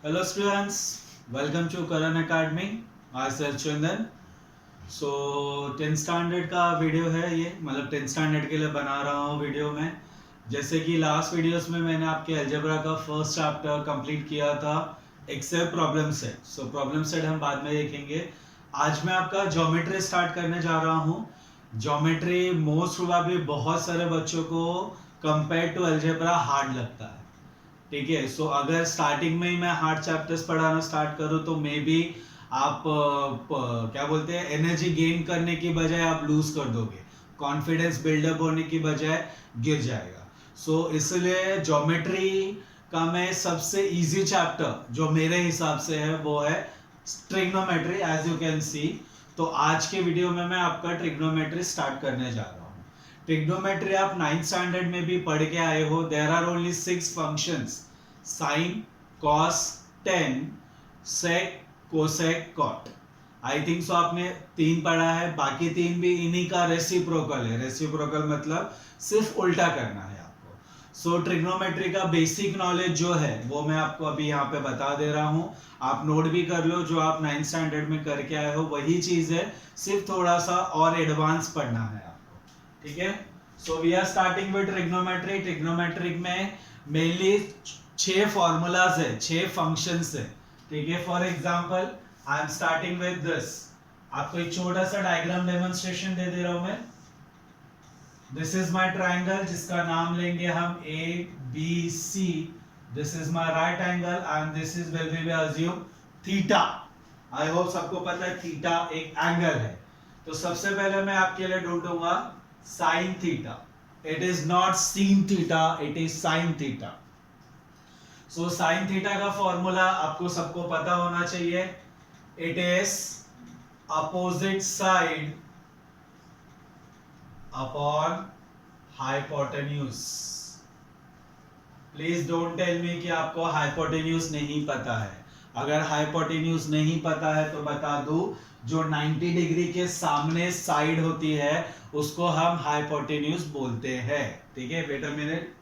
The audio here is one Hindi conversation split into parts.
Hello students, welcome to Karan Academy. Myself Chandan. So 10th standard का वीडियो है ये, मतलब 10th स्टैंडर्ड के लिए बना रहा हूँ वीडियो में। जैसे कि लास्ट वीडियोस में मैंने आपके अलजेब्रा का फर्स्ट चैप्टर कंप्लीट किया था, except problem set. So problem set हम बाद में देखेंगे। आज मैं आपका ज्योमेट्री स्टार्ट करने जा रहा हूँ। ज्योमेट्री मोस्ट प्रोबेबली बहुत सारे बच्चों को कंपेयर टू अलजेब्रा हार्ड लगता है। ठीक है, सो अगर स्टार्टिंग में ही मैं हार्ड चैप्टर्स पढ़ाना स्टार्ट करूँ तो मे बी आप क्या बोलते हैं, एनर्जी गेन करने की बजाय आप लूज कर दोगे, कॉन्फिडेंस बिल्डअप होने की बजाय गिर जाएगा। सो इसलिए ज्योमेट्री का मैं सबसे इजी चैप्टर जो मेरे हिसाब से है वो है trigonometry, as you can see. तो आज के वीडियो में मैं आपका ट्रिग्नोमेट्री स्टार्ट करने जा रहा हूँ। ट्रिग्नोमेट्री आप 9th स्टैंडर्ड में भी पढ़ के आए हो। There are only 6 functions: sine, cos, tan, sec, cosec, cot. I think so आपने 3 पढ़ा है, बाकी 3 भी इन्हीं का रेसिप्रोकल है। रेसिप्रोकल मतलब सिर्फ उल्टा करना है आपको। सो ट्रिग्नोमेट्री का बेसिक नॉलेज जो है वो मैं आपको अभी यहाँ पे बता दे रहा हूँ। आप नोट भी कर लो, जो आप 9th स्टैंडर्ड में करके आए हो वही चीज है, सिर्फ थोड़ा सा और एडवांस पढ़ना है आपको। ठीक है, so we are starting with trigonometry. Trigonometric में मेनली 6 फॉर्मूलाज है, 6 फंक्शंस है। ठीक है, for example I am starting with this. आपको एक छोटा सा डायग्राम डेमोन्स्ट्रेशन दे दे रहा हूं मैं। दिस इज माय ट्रायंगल जिसका नाम लेंगे हम A B C. This is my right angle and this is will be assume theta. I hope सबको पता है थीटा एक एंगल है। तो सबसे पहले मैं आपके लिए ढूंढूंगा sine theta. It is not seen theta, it is sine theta. So sine theta का फॉर्मूला आपको सबको पता होना चाहिए। It is opposite side upon hypotenuse. Please don't tell me कि आपको हाइपोटेन्यूज नहीं पता है। अगर हाइपोटेन्यूज नहीं पता है तो बता दूं, जो 90 डिग्री के सामने साइड होती है उसको हम हाइपोटेन्यूज बोलते हैं। ठीक है, wait a minute.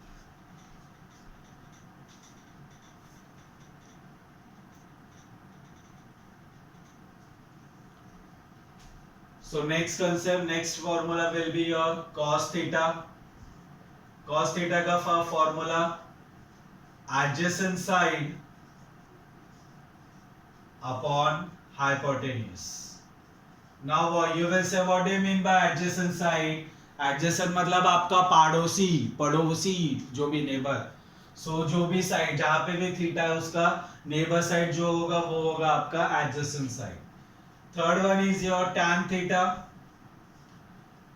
So next concept, next formula will be your cos theta. Cos theta का formula adjacent side upon hypotenuse. Now you will say, what do you mean by adjacent side? Adjacent मतलब आपका पड़ोसी, पड़ोसी जो भी नेबर। सो जो भी साइड जहां पे भी थीटा है उसका नेबर साइड जो होगा वो होगा आपका adjacent side. Third one is your tan theta.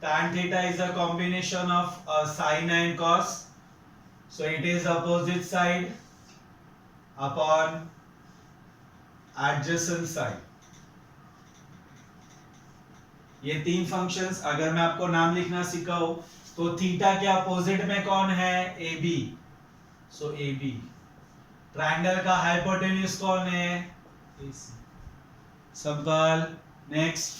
Tan theta is a combination of sine and cos. So it is opposite side upon adjacent side. ये 3 फंक्शंस अगर मैं आपको नाम लिखना सिखाऊं तो थीटा के अपोजिट में कौन है? A B. So A B. Triangle का हाइपोटेन्यूज कौन है? A C. Simple. Next,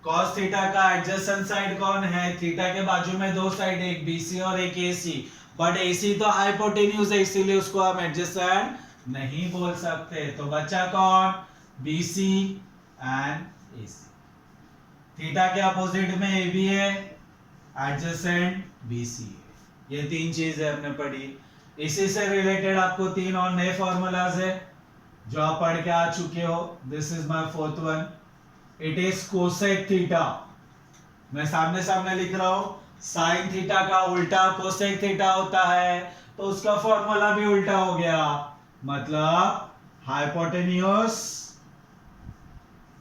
cos theta का एडजेसेंट साइड कौन है? थीटा के बाजू में 2 साइड, एक BC और एक AC। बट AC तो हाइपोटेन्यूज है इसीलिए उसको हम एडजेसेंट नहीं बोल सकते। तो बच्चा कौन? BC and AC। थीटा के अपोजिट में AB है, एडजेसेंट BC है। ये 3 चीजें हमने पढ़ी। इसी से रिलेटेड आपको 3 और नए फॉर्मूलाज है जो आप पढ़ के आ चुके हो। This is my fourth one. It is cosec theta. मैं सामने सामने लिख रहा हूं। साइन थीटा का उल्टा कोसेक थीटा होता है, तो उसका फॉर्मूला भी उल्टा हो गया, मतलब हाइपोटेन्यूज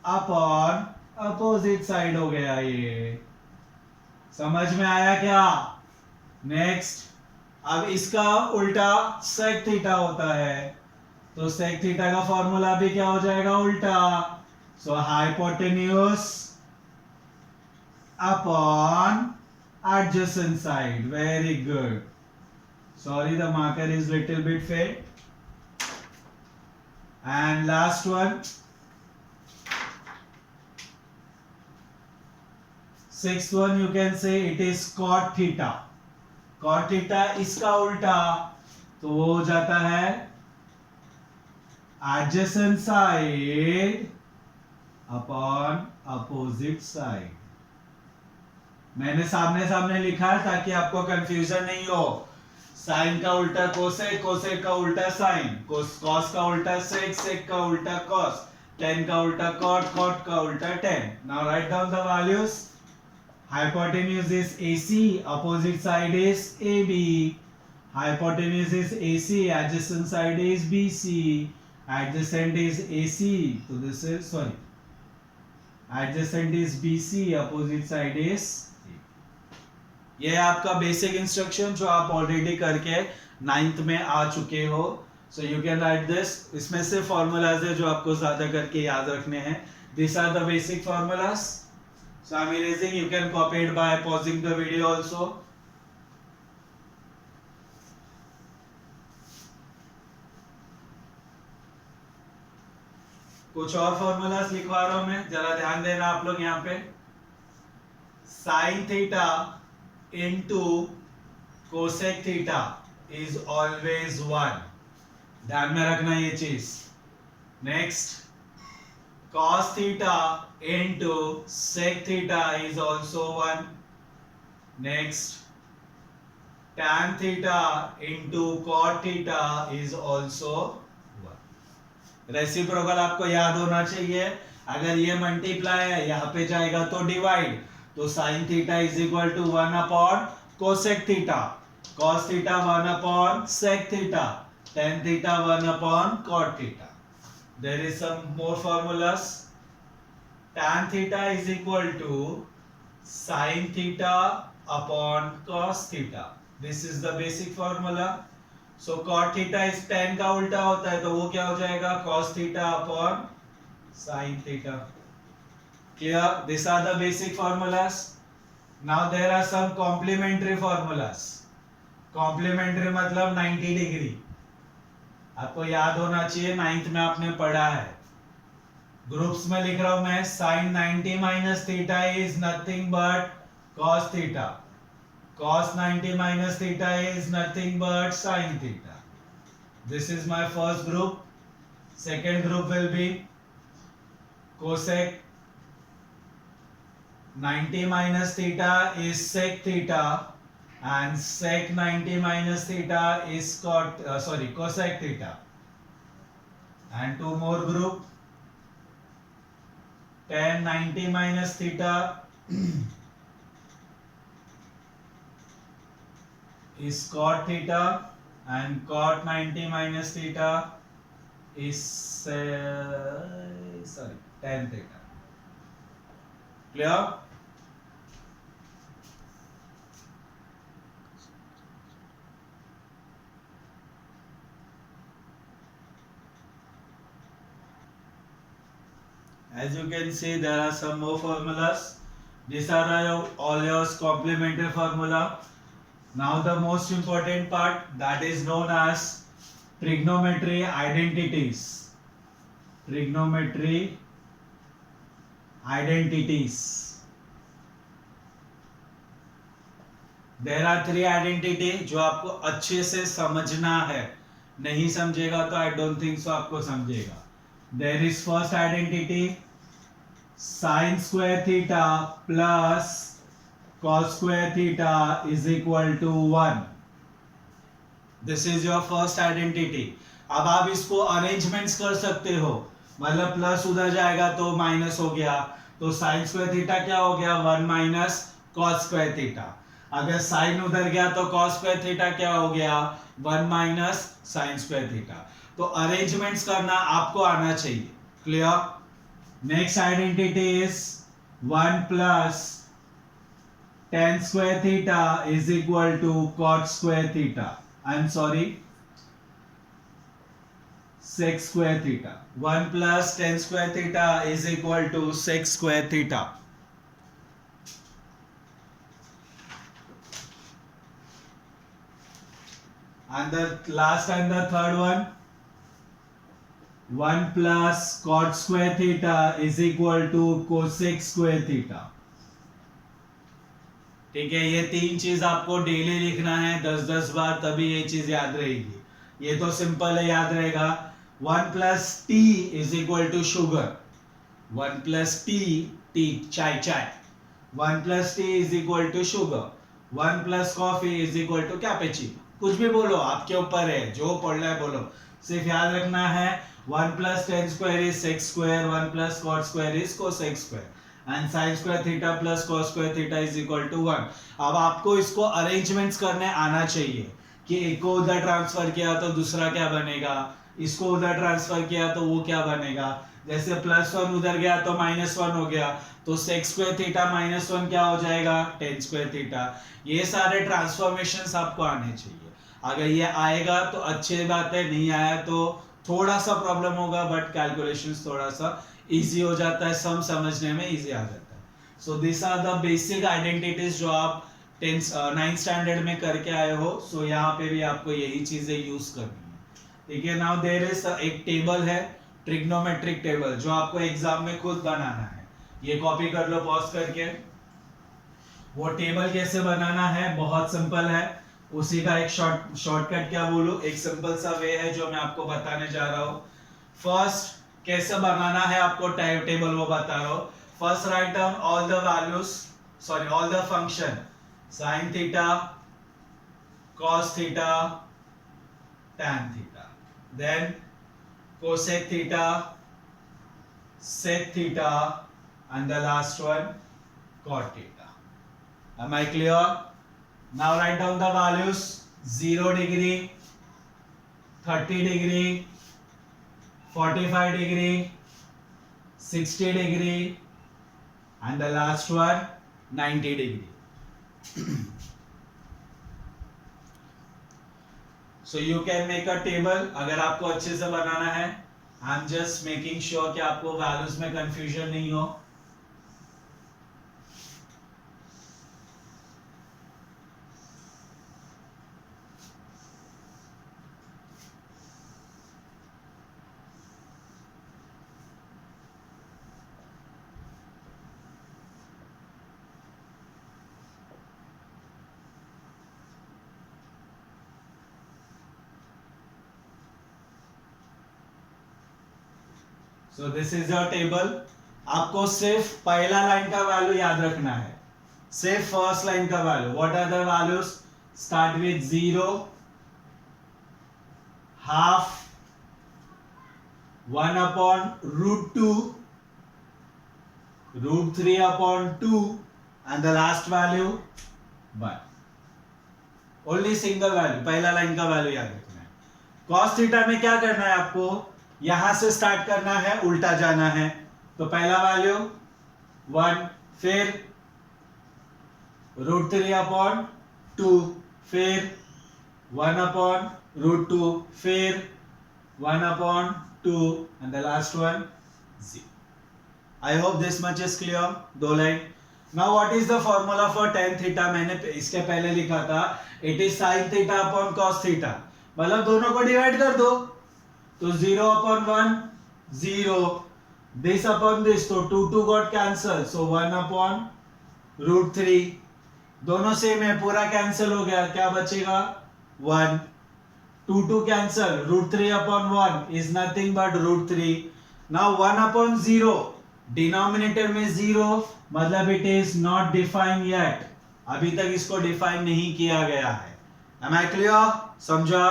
अपॉन अपोजिट साइड हो गया। ये समझ में आया क्या? नेक्स्ट, अब इसका उल्टा सेक थीटा होता है, तो सेक थीटा का फॉर्मूला भी क्या हो जाएगा? उल्टा। So hypotenuse upon adjacent side. Very good. Sorry, the marker is little bit fade. And last one, sixth one, you can say it is cot theta. Cot theta इसका उल्टा, तो वो हो जाता है adjacent side upon opposite side. मैंने सामने सामने लिखा है ताकि आपको कंफ्यूजन नहीं हो. साइन का उल्टा कोसेक, कोसेक का उल्टा साइन, कॉस का उल्टा सेक, सेक का उल्टा कॉस, टेन का उल्टा कॉट, कॉट का उल्टा ten. Now write down the values. Hypotenuse is AC, opposite side is AB. Hypotenuse is AC, adjacent side is BC. Adjacent is AC, so this is adjacent is BC, opposite side is A. ये है आपका बेसिक इंस्ट्रक्शन जो आप ऑलरेडी करके 9th में आ चुके हो. So you can write this. इसमें से फॉर्मूलाज है जो आपको ज्यादा करके याद रखने हैं. This are the basic formulas. So I'm erasing, you can copy it by pausing the video also. कुछ और फॉर्मूलास लिखवा रहा हूं मैं, जरा ध्यान देना आप लोग यहाँ पे. Sine theta into cosec theta is always 1. ध्यान में रखना ये चीज. Next, cos theta into sec theta is also 1. Next, tan theta into cot theta is also 1. Reciprocal आपको याद होना चाहिए. अगर ये मल्टीप्लाई है यहाँ पे जाएगा तो डिवाइड. तो sin theta is equal to 1 upon cosec theta, cos theta 1 upon sec theta, tan theta 1 upon cot theta. There is some more formulas. Tan theta is equal to sin theta upon cos theta. This is the basic formula. So cot theta is tan का उल्टा होता है तो वो क्या हो जाएगा? cos theta upon sin theta. Clear? These are the basic formulas. Now there are some complementary formulas. Complementary मतलब 90 डिग्री. आपको याद होना चाहिए, 9th में आपने पढ़ा है. ग्रुप्स में लिख रहा हूं मैं. Sine 90 minus theta is nothing but cos theta. Cos 90 minus theta is nothing but sine theta. This is my first group. Second group will be cosec 90 minus theta is sec theta and sec 90 minus theta is cosec theta. And two more group. Tan 90 minus theta is cot theta and cot 90 minus theta is tan theta. Clear? As you can see, there are some more formulas. These are all your complementary formula. Now the most important part, that is known as trigonometry identities. Trigonometry identities. There are 3 identity जो आपको अच्छे से समझना है. नहीं समझेगा तो I don't think so आपको समझेगा. There is first identity. Sin square theta plus cos square theta is equal to 1. This is your first identity. अब आप इसको अरेंजमेंट्स कर सकते हो. मतलब प्लस उधर जाएगा तो माइनस हो गया, तो sin square theta क्या हो गया? 1 माइनस cos square theta. अगर sin उधर गया तो cos square theta क्या हो गया? 1 माइनस sin square theta. तो अरेंजमेंट्स करना आपको आना चाहिए. Clear? Next identity is 1 plus tan square theta is equal to cot square theta. I'm sorry, sec square theta. 1 plus tan square theta is equal to sec square theta. And the last and the third one, 1 plus cot square theta is equal to cosec square theta. ठीक है, ये 3 चीज आपको डेली लिखना है 10-10 बार, तभी ये चीज याद रहेगी. ये तो सिंपल है, याद रहेगा. 1 plus T is equal to sugar, 1 plus T चाय चाय, 1 plus T is equal to sugar, 1 plus coffee is equal to cappuccino. कुछ भी बोलो, आपके ऊपर है, जो पढ़ना है बोलो, सिर्फ याद रखना है 1 plus tan square is sec square, 1 plus cot square is cosec square, and sine square theta plus cos square theta is equal to 1। अब आपको इसको अरेंजमेंट्स करने आना चाहिए कि एक को उधर ट्रांसफर किया तो दूसरा क्या बनेगा, इसको उधर ट्रांसफर किया तो वो क्या बनेगा। जैसे +1 उधर गया तो -1 हो गया, तो sec स्क्वायर थीटा -1 क्या हो जाएगा, tan स्क्वायर थीटा। ये सारे ट्रांसफॉर्मेशंस आपको आने चाहिए। अगर ये आएगा तो अच्छी बात है, नहीं आया तो थोड़ा सा प्रॉब्लम होगा, बट कैलकुलेशंस थोड़ा सा इजी हो जाता है, सम समझने में इजी आ जाता है। So this are the basic identities जो आप 9th स्टैंडर्ड में करके आए हो। सो यहाँ पे भी आपको यही चीजें यूज करनी है, ठीक है। नाउ देयर इज एक टेबल है, ट्रिग्नोमेट्रिक टेबल, जो आपको एग्जाम में खुद बनाना है। ये कॉपी कर लो पॉज करके। वो टेबल कैसे बनाना है, बहुत सिंपल है, उसी का एक शॉर्टकट क्या बोलूं, एक सिंपल सा वे है जो मैं आपको बताने जा रहा हूं। फर्स्ट कैसे बनाना है आपको टेबल वो बता रहा हूं। First write down all the values, sorry all the function, sin theta, cos theta, tan theta, then cosec theta, sec theta, and the last one cot theta. Am I clear? Now write down the values: 0 degree, 30 degree, 45 degree, 60 degree, and the last one 90 degree. So you can make a table अगर आपको अच्छे से बनाना है। I am just making sure कि आपको वैल्यूज में कंफ्यूजन नहीं हो। So this is your table। आपको सिर्फ पहला लाइन का वैल्यू याद रखना है, सिर्फ फर्स्ट लाइन का value. What are the values, start with 0, half, 1 upon √2, √3 upon 2, and the last value 1। Only single value, पहला लाइन का वैल्यू याद रखना है। cos थीटा में क्या करना है आपको, यहां से स्टार्ट करना है, उल्टा जाना है। तो पहला वैल्यू 1, फिर √3 अपॉन 2, फिर 1 अपॉन √2, फिर 1 upon 2, and the last one 0। I hope this much is clear. दो line. Now what is the formula for tan theta, मैंने इसके पहले लिखा था, it is sin theta upon cos theta. मतलब दोनों को डिवाइड कर दो, तो 0 upon 1 0, this upon this, तो 2 got cancel, so 1 upon √3, दोनों सेम है, पूरा कैंसिल हो गया, क्या बचेगा 1, 2 cancel, √3 upon 1 is nothing but √3। now 1 upon 0, denominator में 0, मतलब it is not defined yet, अभी तक इसको डिफाइन नहीं किया गया है। am I clear? समझा?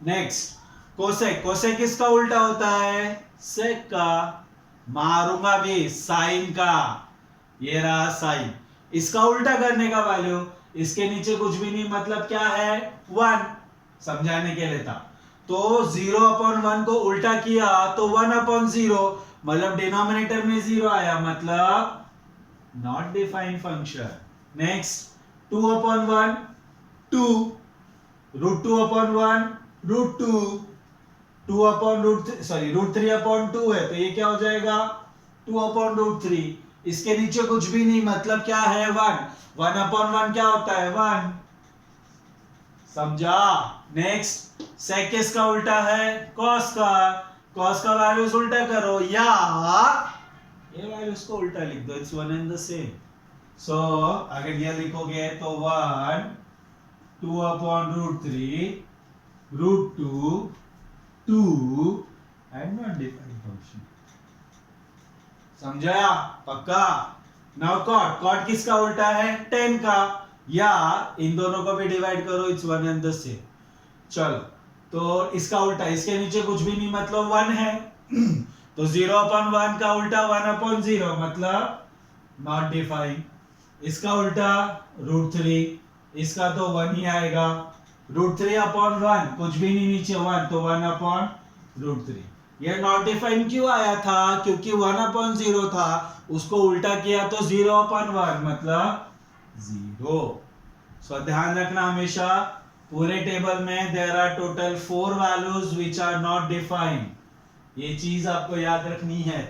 नेक्स्ट कोसेक, कोसेक किसका उल्टा होता है, सेक का। मारूंगा भी साइन का, ये रहा साइन, इसका उल्टा करने का वैल्यू, इसके नीचे कुछ भी नहीं, मतलब क्या है 1, समझाने के लिए था। तो 0 अपॉन 1 को उल्टा किया तो 1 अपॉन 0, मतलब डिनोमिनेटर में 0 आया, मतलब not defined function. Next 2 upon 1 2, √2 upon 1 √2, 2 upon √3 upon 2 है, तो ये क्या हो जाएगा 2 अपॉन √3। इसके नीचे कुछ भी नहीं, मतलब क्या है 1, 1 अपॉन 1 क्या होता है 1, समझा? नेक्स्ट सेक किसका उल्टा है, कॉस का। कॉस का वैल्यूज उल्टा करो, या ये वैल्यूज को उल्टा लिख दो, it's one and the same. So अगर ये लिखोगे तो 1 2 upon √3 √2 2, and not defined function. समझाया? पक्का? नाउ कॉट, कॉट किसका उल्टा है? 10 का, या इन दोनों को भी डिवाइड करो, इट्स 1 एंड द सेम। चलो, तो इसका उल्टा, इसके नीचे कुछ भी नहीं मतलब 1 है तो 0/1 का उल्टा 1/0 मतलब नॉट डिफाइंड। इसका उल्टा √3, इसका तो 1 ही आएगा। √3/1 कुछ भी नहीं नीचे 1, तो 1/√3। ये नॉट डिफाइंड क्यों आया था? क्योंकि 1/0 था, उसको उल्टा किया तो 0/1 मतलब 0। सो ध्यान रखना हमेशा, पूरे टेबल में there are total 4 values which are not defined. ये चीज आपको याद रखनी है।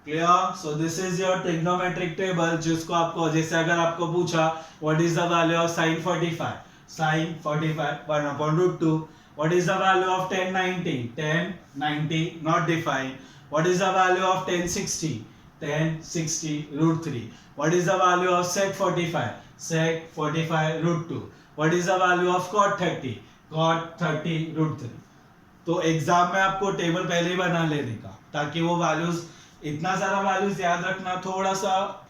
Clear? So this is your trigonometric table, जिसको आपको, जैसे अगर आपको पूछा what is the value of sin 45, sin 45 1/√2। What is the value of 1090? 1090 not defined. What is the value of 1060? 1060 √3. What is the value of sec 45? Sec 45 √2. What is the value of cot 30? Cot 30 √3. तो एग्जाम में आपको टेबल पहले ही बना लेने का, ताकि वो वैल्यूज, इतना सारा वैल्यूज याद रखना थोड़ा सा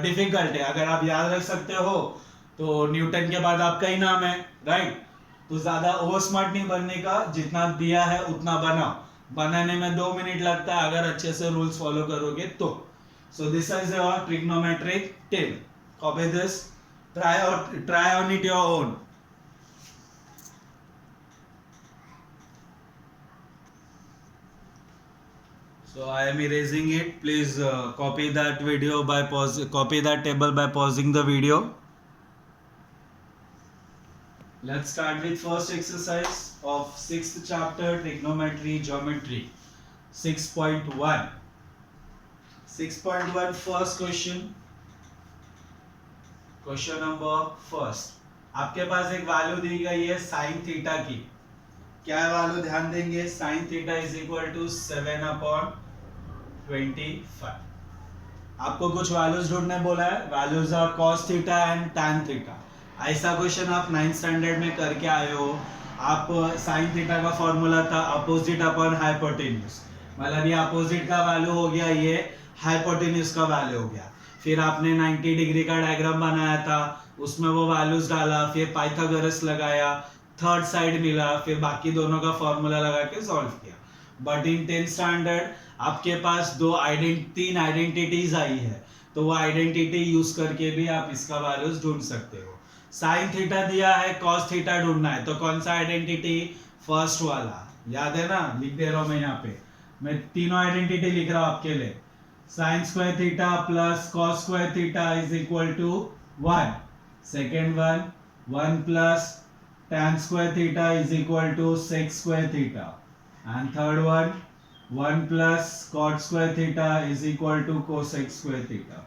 डिफिकल्ट है। अगर आप याद रख सकते हो तो न्यूटन के बाद आपका ही नाम है, राइट? तो ज्यादा ओवर स्मार्ट नहीं बनने का, जितना दिया है उतना बनाओ। बनाने में 2 मिनट लगता है अगर अच्छे से रूल्स फॉलो करोगे तो। सो this is your trigonometric table. Copy this, try on it your own. So I am erasing it. Please copy that video by copy that table by pausing the video. Let's start with first exercise of 6th chapter, trigonometry geometry, 6.1. 6.1 first question. Question number first. आपके पास एक वैल्यू दी गई है sin थीटा की। क्या वैल्यू ध्यान देंगे? sin theta is equal to 7/25। आपको कुछ वैल्यूज ढूंढने बोला है, values are cos theta and tan theta. ऐसा क्वेश्चन आप 9th स्टैंडर्ड में करके आए हो। आप sin थीटा का फॉर्मूला था अपोजिट अपॉन हाइपोटेन्यूज, मतलब ये अपोजिट का वैल्यू हो गया, ये हाइपोटेन्यूज का वैल्यू हो गया। फिर आपने 90 डिग्री का डायग्राम बनाया था, उसमें वो वैल्यूज डाला, फिर पाइथागोरस लगाया, थर्ड साइड मिला, फिर बाकी दोनों का फॉर्मूला लगा के सॉल्व किया। बट इन 10th स्टैंडर्ड आपके पास 3 आइडेंटिटीज आई है, तो वो आइडेंटिटी यूज करके भी आप इसका वैल्यूज ढूंढ सकते हो। साइन थीटा दिया है, कॉस थीटा ढूंढना है, तो कौन सा आइडेंटिटी? फर्स्ट वाला, याद है ना? लिख दे रहा हूं मैं यहाँ पे, मैं तीनों आइडेंटिटी लिख रहा हूं आपके लिए। Sine square theta plus cos square theta is equal to 1। Second one, 1 plus tan square theta is equal to sec square theta, and third one, 1 plus cot square theta is equal to cosec square theta.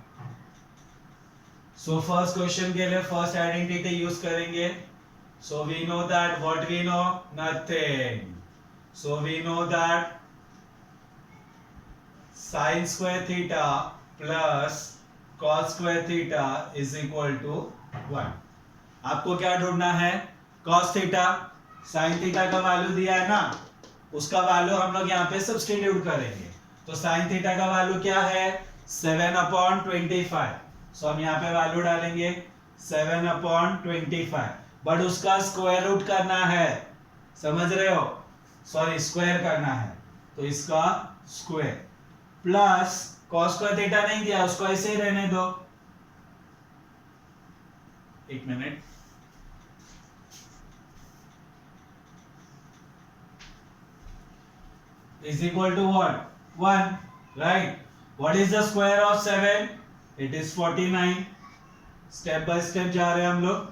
So first question के लिए first identity use करेंगे। So we know that, what we know? Nothing. So we know that sin square theta plus cos square theta is equal to 1. आपको क्या ढूंढना है? cos थीटा, sin थीटा का वैल्यू दिया है ना, उसका वैल्यू हम लोग यहाँ पे सब्स्टिट्यूट करेंगे। तो sin थीटा का वैल्यू क्या है? 7/25। सो हम यहाँ पे वैल्यू डालेंगे 7/25, बट उसका स्क्वायर रूट करना है, समझ रहे हो? सॉरी, स्क्वायर करना है, तो इसका square plus cos square theta नहीं दिया, उसको ऐसे ही रहने दो। एक minute, is equal to what? 1, right? What is the square of 7? It is 49. Step by step जा रहे हैं हम लोग।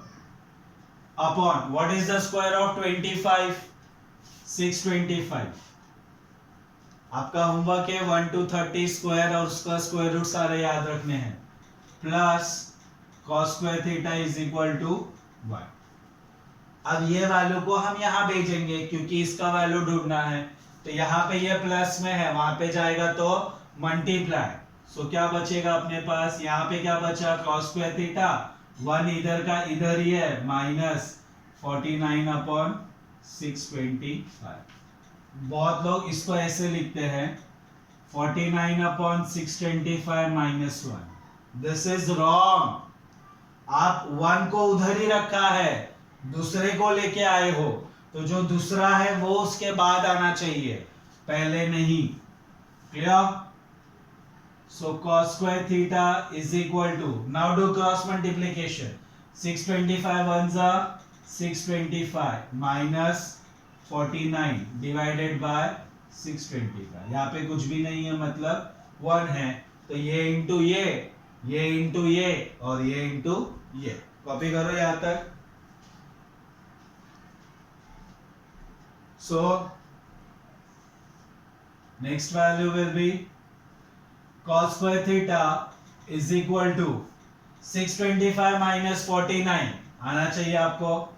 Upon what is the square of 25? 625. आपका होमवर्क है 1 to 30 स्क्वायर और उसका स्क्वायर रूट सारे याद रखने हैं, plus cos square theta is equal to 1। अब ये वैल्यू को हम यहाँ भेजेंगे क्योंकि इसका वैल्यू ढूंढना है, तो यहाँ पे ये प्लस में है, वहां पे जाएगा तो मल्टीप्लाई। सो क्या बचेगा अपने पास? यहाँ पे क्या बचा? cos स्क्वायर थीटा, 1 इधर का इधर ही है, माइनस 49/625। बहुत लोग इसको ऐसे लिखते हैं 49/625 माइनस 1। This is wrong. आप 1 को उधर ही रखा है, दूसरे को लेके आए हो, तो जो दूसरा है वो उसके बाद आना चाहिए, पहले नहीं। Clear? So cos square theta is equal to, now do cross multiplication, 625 ones are 625 minus 49 divided by 625। यहाँ पे कुछ भी नहीं है, मतलब 1 है, तो ये इंटू ये इंटू ये और ये इंटू ये। कॉपी करो यहाँ तक। So next value will be cos square theta is equal to 625 minus 49 आना चाहिए आपको।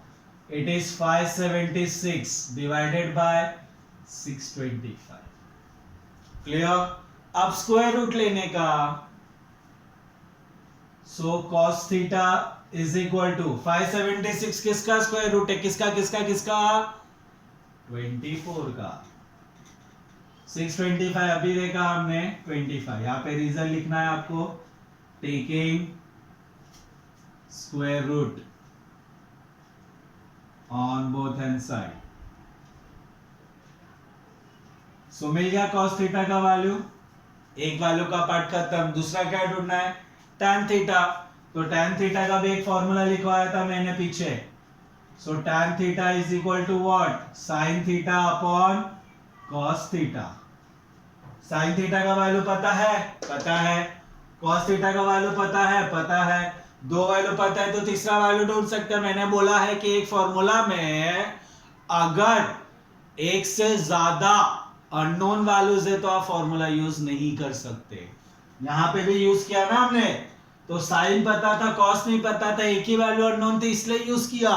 It is 576 divided by 625। Clear? अब स्क्वायर रूट लेने का, so cos theta is equal to 576 किसका स्क्वायर रूट है? किसका किसका किसका? 24 का। 625 अभी देखा हमने 25। यहां पे रीजन लिखना है आपको, taking square root on both hand side. So मिल गया cos थीटा का वैल्यू। एक वैल्यू का पार्ट खत्म। दूसरा क्या ढूंढना है? tan theta. तो tan थीटा का भी एक फॉर्मूला लिखवाया था मैंने पीछे। So tan theta is equal to what? sin theta upon cos theta. sin theta का वैल्यू पता है? पता है। cos थीटा का वैल्यू पता है? पता है। दो वैल्यू पता है तो तीसरा वैल्यू ढूंढ सकते हैं। मैंने बोला है कि एक फॉर्मूला में अगर एक से ज्यादा अननोन वैल्यूज है तो आप फॉर्मूला यूज नहीं कर सकते। यहां पे भी यूज किया ना हमने, तो साइन पता था, कॉस नहीं पता था, एक ही वैल्यू अननोन थी इसलिए यूज किया।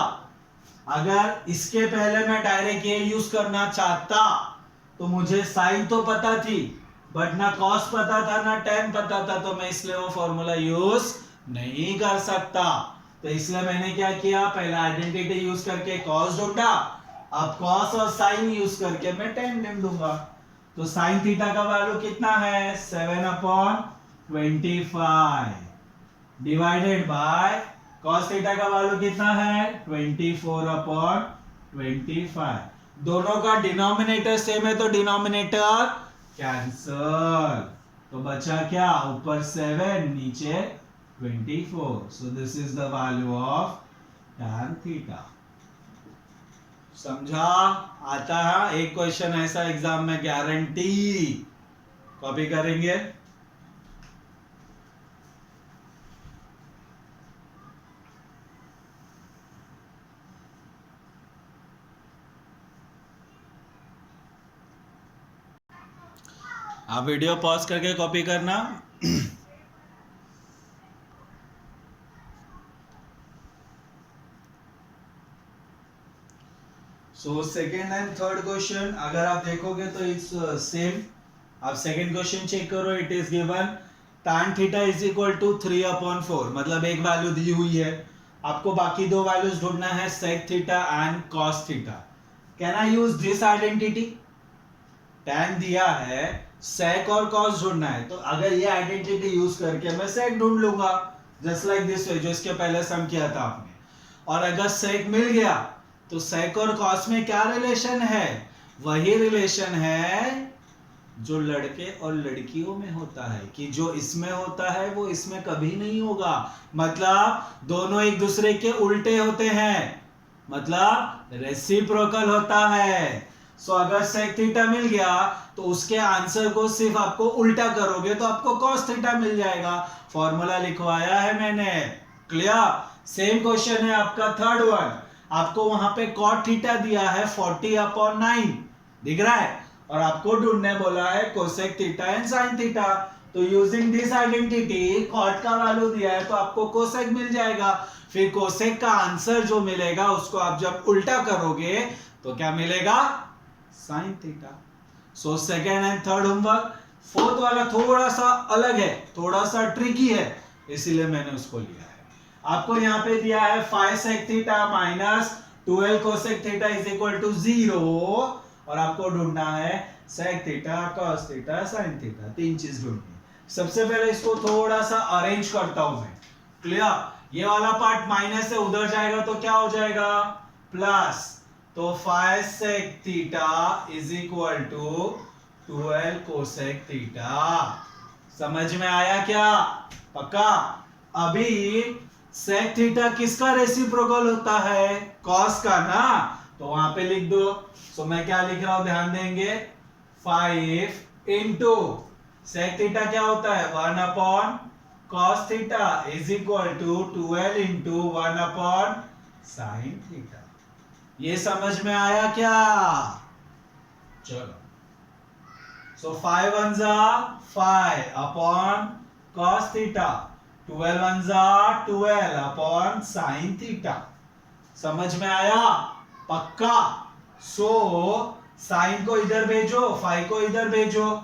अगर इसके पहले मैं डायरेक्ट ये यूज करना चाहता तो मुझे साइन तो पता थी बट ना कॉस पता था ना टेन पता था, तो मैं इसलिए वो फॉर्मूला यूज नहीं कर सकता। तो इसलिए मैंने क्या किया, पहले आइडेंटिटी यूज करके कॉस ढूंढा, अब कॉस और साइन यूज करके मैं टेन ढूंढूंगा। तो साइन थीटा का वैल्यू कितना है? 7/25 डिवाइडेड बाय कॉस थीटा का वैल्यू कितना है? 24/25। दोनों का डिनोमिनेटर सेम है तो डिनोमिनेटर कैंसल। तो बचा क्या? ऊपर 7 नीचे 24। सो this is the value of tan theta. समझा? आता है एक क्वेश्चन ऐसा एग्जाम में, गारंटी कॉपी करेंगे। आप वीडियो पॉज करके कॉपी करना। So second and third question अगर आप देखोगे तो इट्स सेम। आप सेकेंड क्वेश्चन चेक करो। It is given tan theta is equal to 3/4, मतलब एक वैल्यू दी हुई है, आपको बाकी दो वैल्यूज ढूंढना है, sec theta and cos theta. Can I use this identity? tan दिया है, sec और cos ढूंढना है, तो अगर ये आइडेंटिटी यूज करके मैं sec ढूंढ लूंगा, जस्ट लाइक दिस वे, जो इसके पहले सम किया था आपने। और अगर sec मिल गया तो sec और cos में क्या रिलेशन है? वही रिलेशन है जो लड़के और लड़कियों में होता है, कि जो इसमें होता है वो इसमें कभी नहीं होगा, मतलब दोनों एक दूसरे के उल्टे होते हैं, मतलब रेसिप्रोकल होता है। सो अगर sec थीटा मिल गया तो उसके आंसर को सिर्फ आपको उल्टा करोगे तो आपको cos थीटा मिल जाएगा। फॉर्मूला लिखवाया है मैंने। क्लियर? सेम क्वेश्चन है आपका थर्ड वन। आपको वहां पे cot थीटा दिया है 40/9 दिख रहा है, और आपको ढूंढने बोला है cosec theta and sin theta. तो यूजिंग दिस आइडेंटिटी cot का वैल्यू दिया है तो आपको cosec मिल जाएगा। फिर cosec का आंसर जो मिलेगा उसको आप जब उल्टा करोगे तो क्या मिलेगा? sin theta. So second and third homework. Fourth वाला थोड़ा सा अलग है, थोड़ा सा ट्रिकी है, इसीलिए मैंने उसको लिया है। आपको यहाँ पे दिया है 5 sec theta minus 12 cosec theta is equal to 0, और आपको ढूंढना है sec theta cos theta sin theta, 3 चीज ढूंढनी है। सबसे पहले इसको थोड़ा सा अरेंज करता हूं मैं। क्लियर? ये वाला पार्ट माइनस से उधर जाएगा तो क्या हो जाएगा? प्लस। तो 5 sec theta is equal to 12 cosec theta. समझ में आया क्या? पक्का? अभी sec थीटा किसका रेसिप्रोकल होता है? cos का ना, तो वहां पे लिख दो। सो मैं क्या लिख रहा हूं, ध्यान देंगे, 5 इंटू sec थीटा क्या होता है? 1 upon cos theta is equal to 12 into 1 upon sin theta. ये समझ में आया क्या? चलो, सो 5 1 जा 5 अपॉन cos थीटा, 12 1 जा 12 अपॉन sin थीटा। समझ में आया? पक्का? सो sin को इधर भेजो, 5 को इधर भेजो,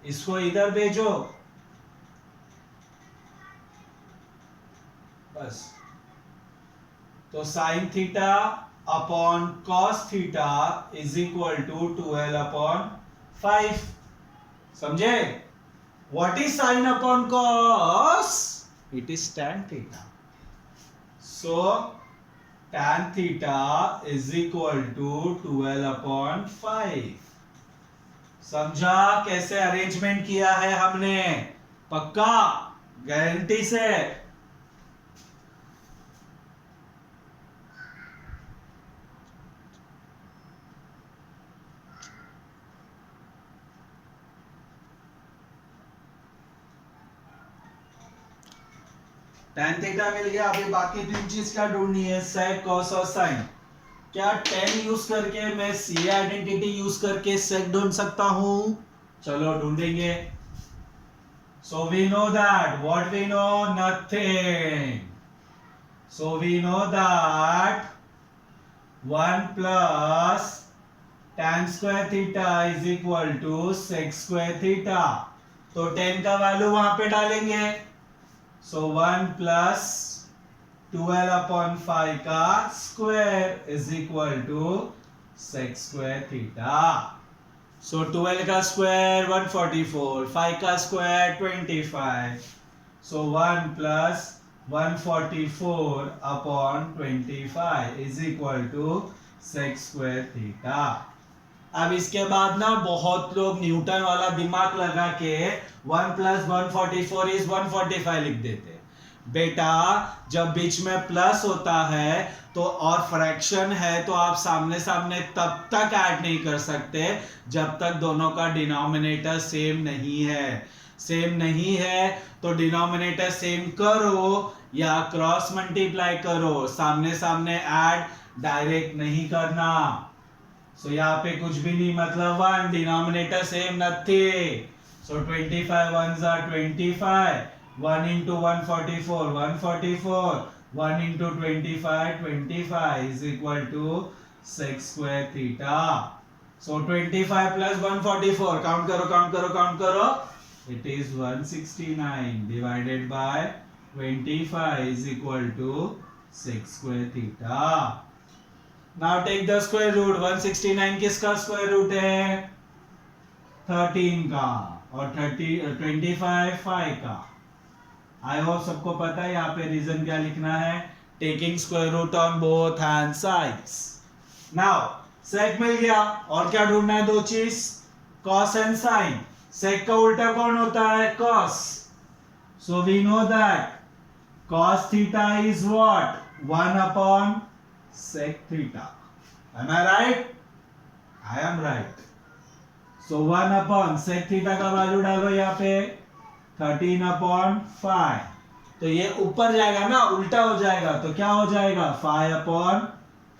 इसको इधर भेजो, बस। तो sin theta upon cos theta is equal to 12 upon 5। समझे? What is sin upon cos? It is tan theta. So tan theta is equal to 12 upon 5। समझा कैसे अरेंजमेंट किया है हमने? पक्का? गारंटी से? tan थीटा मिल गया। अभी बाकी 3 चीज क्या ढूंढनी है? sec cos और sin। क्या tan यूज करके मैं CA आइडेंटिटी यूज करके sec ढूंढ सकता हूं? चलो ढूंढेंगे। So we know that, what we know? Nothing. So we know that 1 plus tan square theta is equal to sec square theta। तो tan का वैल्यू वहां पे डालेंगे। So 1 plus 12 upon 5 का square is equal to sec square theta। So 12 का स्क्वायर 144, 5 का square 25। So 1 plus 144 upon 25 is equal to sec square theta। अब इसके बाद ना बहुत लोग न्यूटन वाला दिमाग लगा के 1 plus 144 is 145 लिख देते। बेटा जब बीच में प्लस होता है तो और फ्रैक्शन है तो आप सामने सामने तब तक ऐड नहीं कर सकते जब तक दोनों का डिनोमिनेटर सेम नहीं है। सेम नहीं है तो डिनोमिनेटर सेम करो या क्रॉस मल्टीप्लाई करो, सामने सामने ऐड डायरेक्ट नहीं करना। सो यहाँ पे कुछ भी नहीं, मतलब 1 denominator same nothing. So 25 1s are 25, 1 into 144 144, 1 into 25 25 is equal to sec square theta। So 25 plus 144, count करो काउंट करो काउंट करो, it is 169 divided by 25 is equal to sec square theta। Now take the square root। 169 किसका स्क्वायर रूट है? 13 का, और 25 5 का। आई होप सबको पता है यहाँ पे रीजन क्या लिखना है, taking square root on both hand sides. Now sec मिल गया, और क्या ढूंढना है? 2 चीज, कॉस एंड साइन। सेक का उल्टा कौन होता है? Cos. So we know that cos theta is what? 1 upon sec theta। Am I right? I am right। So 1 upon sec theta का वैल्यू डालो यहाँ पे 13 upon 5। तो ये ऊपर जाएगा ना, उल्टा हो जाएगा, तो क्या हो जाएगा? 5 upon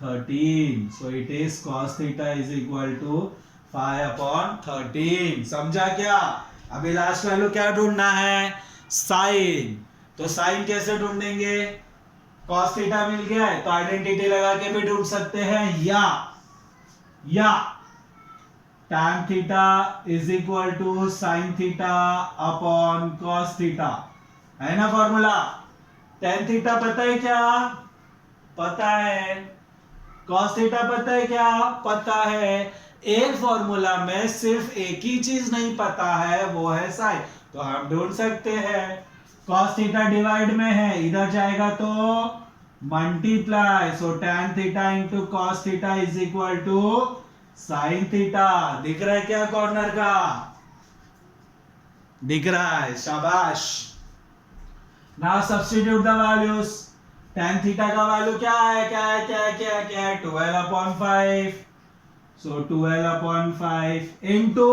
13। So it is cos theta is equal to 5 upon 13। समझा क्या? अभी लास्ट वैल्यू क्या ढूंढना है? साइन। तो साइन कैसे ढूंढेंगे? cos थीटा मिल गया है तो आइडेंटिटी लगा के भी ढूंढ सकते हैं, या tan theta is equal to sine theta upon cos theta, है ना फॉर्मूला? tan थीटा पता है क्या? पता है। cos थीटा पता है क्या? पता है। एक फॉर्मूला में सिर्फ एक ही चीज नहीं पता है, वो है साइन। तो हम ढूंढ सकते हैं cos थीटा डिवाइड में है, इधर जाएगा तो multiply, so tan theta into cos theta is equal to sin theta. दिख रहा है क्या कॉर्नर का? दिख रहा है, शाबाश। Now substitute the values. tan theta का वैल्यू क्या है, क्या है, क्या है, क्या है, क्या है? 12/5। सो 12/5 इंटू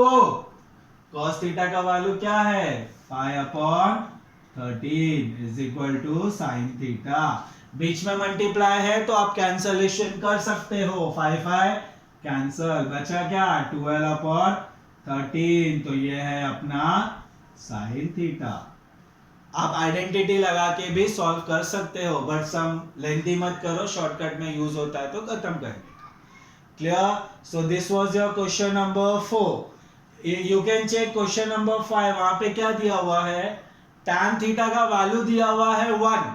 cos थीटा का वैल्यू क्या है, 5/13 is equal to sin theta. बीच में मल्टीप्लाई है तो आप कैंसलेशन कर सकते हो, 5 कैंसल, बचा क्या, 12/13, तो ये है अपना sin थीटा। आप आइडेंटिटी लगा के भी सॉल्व कर सकते हो, बट सम लेंथी मत करो, शॉर्टकट में यूज होता है तो खत्म करेंगे। Clear? So this was your question number 4. You can check question number 5. वहां पे क्या दिया हुआ है, tan थीटा का वैल्यू दिया हुआ है 1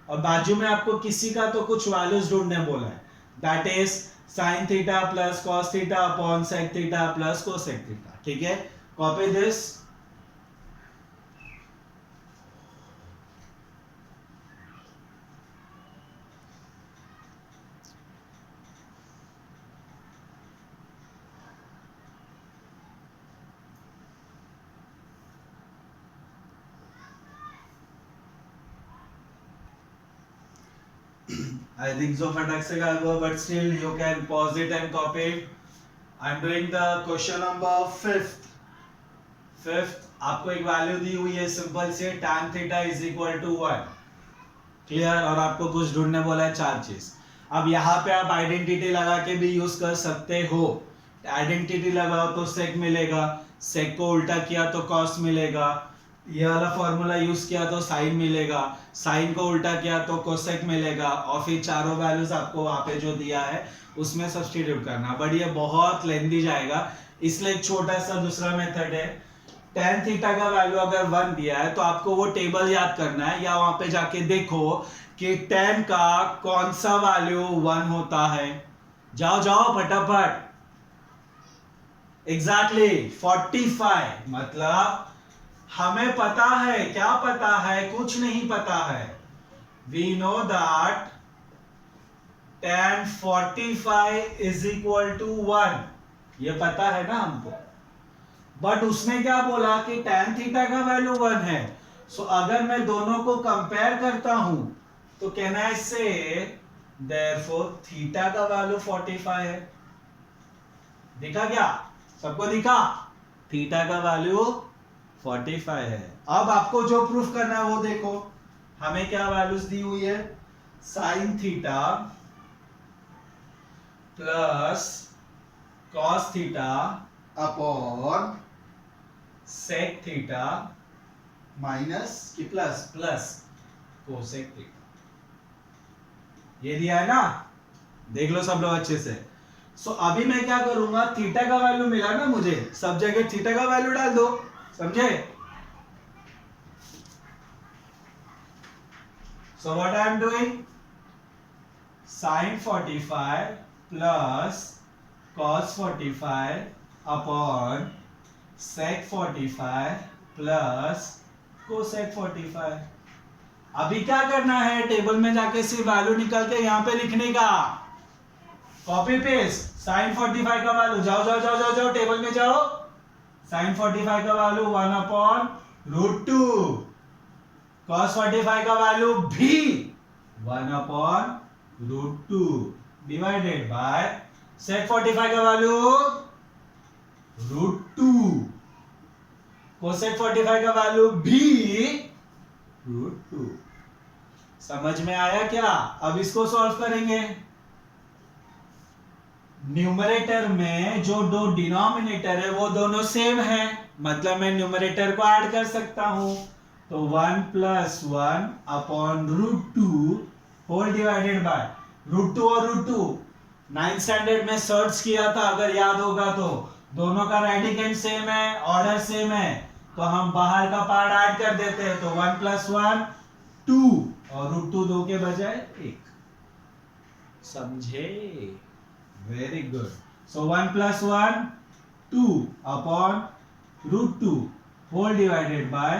और बाजू में आपको किसी का तो कुछ वैल्यूज ढूंढने बोला है, that is sin theta plus cos theta upon sec theta plus cosec theta. ठीक है, copy this. I think so फटक से कर दो, but still you can pause it and copy it. I'm doing the question number 5th। आपको एक वैल्यू दी हुई है सिंपल से, tan theta is equal to 1। Clear? और आपको कुछ ढूंढने बोला है 4 चीज। अब यहाँ पे आप आइडेंटिटी लगा के भी यूज कर सकते हो। आइडेंटिटी लगाओ तो सेक मिलेगा, सेक को उल्टा किया तो कॉस मिलेगा, ये वाला फॉर्मूला यूज किया तो साइन मिलेगा, साइन को उल्टा किया तो कोसेक मिलेगा, और फिर चारों वैल्यूज आपको वहां पे जो दिया है उसमें सब्स्टिट्यूट करना। बट ये बहुत लेंथी जाएगा, इसलिए एक छोटा सा दूसरा मेथड है। tan थीटा का वैल्यू अगर 1 दिया है तो आपको वो टेबल याद करना है, या वहां पे जाके देखो कि tan का कौन सा वैल्यू 1 होता है। जाओ जाओ फटाफट। एग्जैक्टली 45। मतलब हमें पता है, क्या पता है, कुछ नहीं पता है। We know that tan 45 is equal to 1, ये पता है ना हमको। बट उसने क्या बोला कि tan थीटा का वैल्यू 1 है। सो अगर मैं दोनों को कंपेयर करता हूं तो कहना है से therefore थीटा का वैल्यू 45 है। दिखा क्या? सबको दिखा? थीटा का वैल्यू 45 है। अब आपको जो प्रूफ करना है वो देखो, हमें क्या वैल्यूज दी हुई है, sine theta plus cos theta upon sec theta minus की प्लस कोसेक थीटा, ये दिया है ना, देख लो सब लोग अच्छे से। सो अभी मैं क्या करूंगा, थीटा का वैल्यू मिला ना मुझे, सब जगह थीटा का वैल्यू डाल दो, समझे? So what I am doing, sin 45 plus cos 45 upon sec 45 plus cosec 45। अभी क्या करना है, टेबल में जाके सिर्फ वैल्यू निकाल के यहाँ पे लिखने का, कॉपी पेस्ट। sin 45 का वैल्यू, जाओ जाओ जाओ जाओ जाओ टेबल में जाओ, sin 45 का वैल्यू 1/√2, cos 45 का वैल्यू भी 1/√2 डिवाइडेड बाय sec 45 का वैल्यू √2, cosec 45 का वैल्यू भी √2। समझ में आया क्या? अब इसको सॉल्व करेंगे। न्यूमरेटर में जो दो डिनोमिनेटर है वो दोनों सेम है, मतलब मैं न्यूमरेटर को ऐड कर सकता हूं, तो 1 + 1 अपॉन √2 होल डिवाइडेड बाय √2 और √2 9th स्टैंडर्ड में सर्च किया था, अगर याद होगा तो। दोनों का रेडिकेंड सेम है, ऑर्डर सेम है, तो हम बाहर का पार्ट ऐड कर देते हैं, तो 1 + 1 2 और √2 2 के बजाय 1। समझे? Very good. So 1 + 1 2 upon √2 whole divided by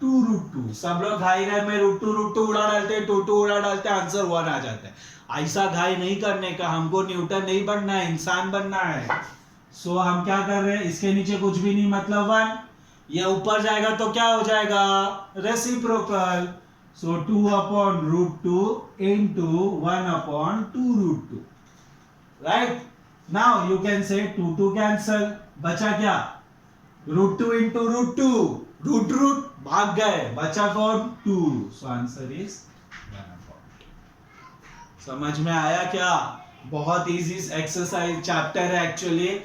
2√2। सब लोग घाई में √2 उड़ा डालते हैं, 2 उड़ा डालते हैं, आंसर 1 आ जाता है। ऐसा घाई नहीं करने का, हमको न्यूटन नहीं बनना है, इंसान बनना है। सो हम क्या कर रहे हैं, इसके नीचे कुछ भी नहीं, मतलब 1। ये ऊपर जाएगा तो क्या हो जाएगा, reciprocal. So 2 upon √2 into 1 upon 2√2, right. Now you can say 2 cancel, बचा क्या, √2 into √2, रूट भाग गए, बचा कौन, 2। So answer is 1/2। समझ में आया क्या, बहुत इजी एक्सरसाइज चैप्टर है एक्चुअली।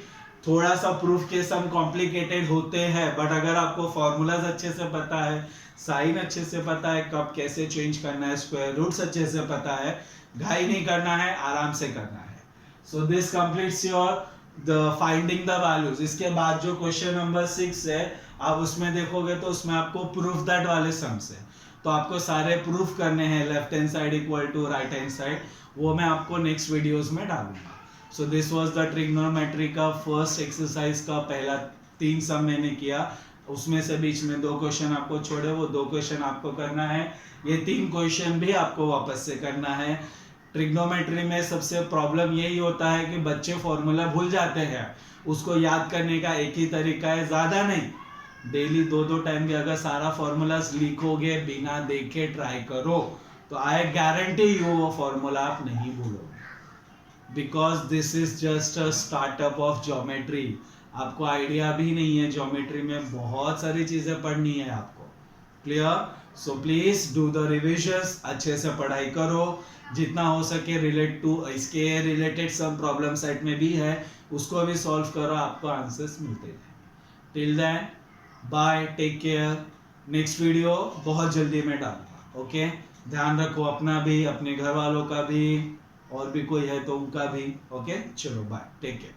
थोड़ा सा प्रूफ के सम कॉम्प्लिकेटेड होते हैं, बट अगर आपको फॉर्मूलाज अच्छे से पता है, साइन अच्छे से पता है, कब कैसे चेंज करना है, स्क्वायर रूट्स अच्छे से पता है, घाई नहीं करना है, आराम से करना है। So this completes your the finding the values. इसके बाद जो क्वेश्चन नंबर 6 है, आप उसमें देखोगे तो उसमें आपको प्रूफ दैट वाले सम्स है, तो आपको सारे प्रूफ करने हैं, left hand side equal to right hand side, वो मैं आपको नेक्स्ट वीडियोस में डालूंगा। So this was the trigonometry का फर्स्ट एक्सरसाइज का पहला 3 सम मैंने किया, उसमें से बीच में 2 क्वेश्चन आपको छोड़े, वो 2 क्वेश्चन आपको करना है, ये 3 क्वेश्चन भी आपको वापस से करना है। ट्रिग्नोमेट्री में सबसे प्रॉब्लम यही होता है कि बच्चे फॉर्मूला भूल जाते हैं, उसको याद करने का एक ही तरीका है, ज्यादा नहीं, डेली 2-2 टाइम भी अगर सारा फॉर्मूलाज लिखोगे, बिना देखे ट्राई करो, तो आई गारंटी यू वो फॉर्मूला आप नहीं भूलोगे, because this is just a startup of geometry. आपको आइडिया भी नहीं है, ज्योमेट्री में बहुत सारी चीजें पढ़नी है आपको, clear. So please do the revisions, अच्छे से पढ़ाई करो, जितना हो सके रिलेट टू, इसके रिलेटेड सब प्रॉब्लम सेट में भी है, उसको भी सॉल्व करो, आपको आंसर्स मिलते हैं। Till then bye, take care. Next video बहुत जल्दी मैं डालूंगा, ओके। ध्यान रखो अपना भी, अपने घर वालों का भी, और भी कोई है तो उनका भी, ओके। चलो बाय, टेक केयर।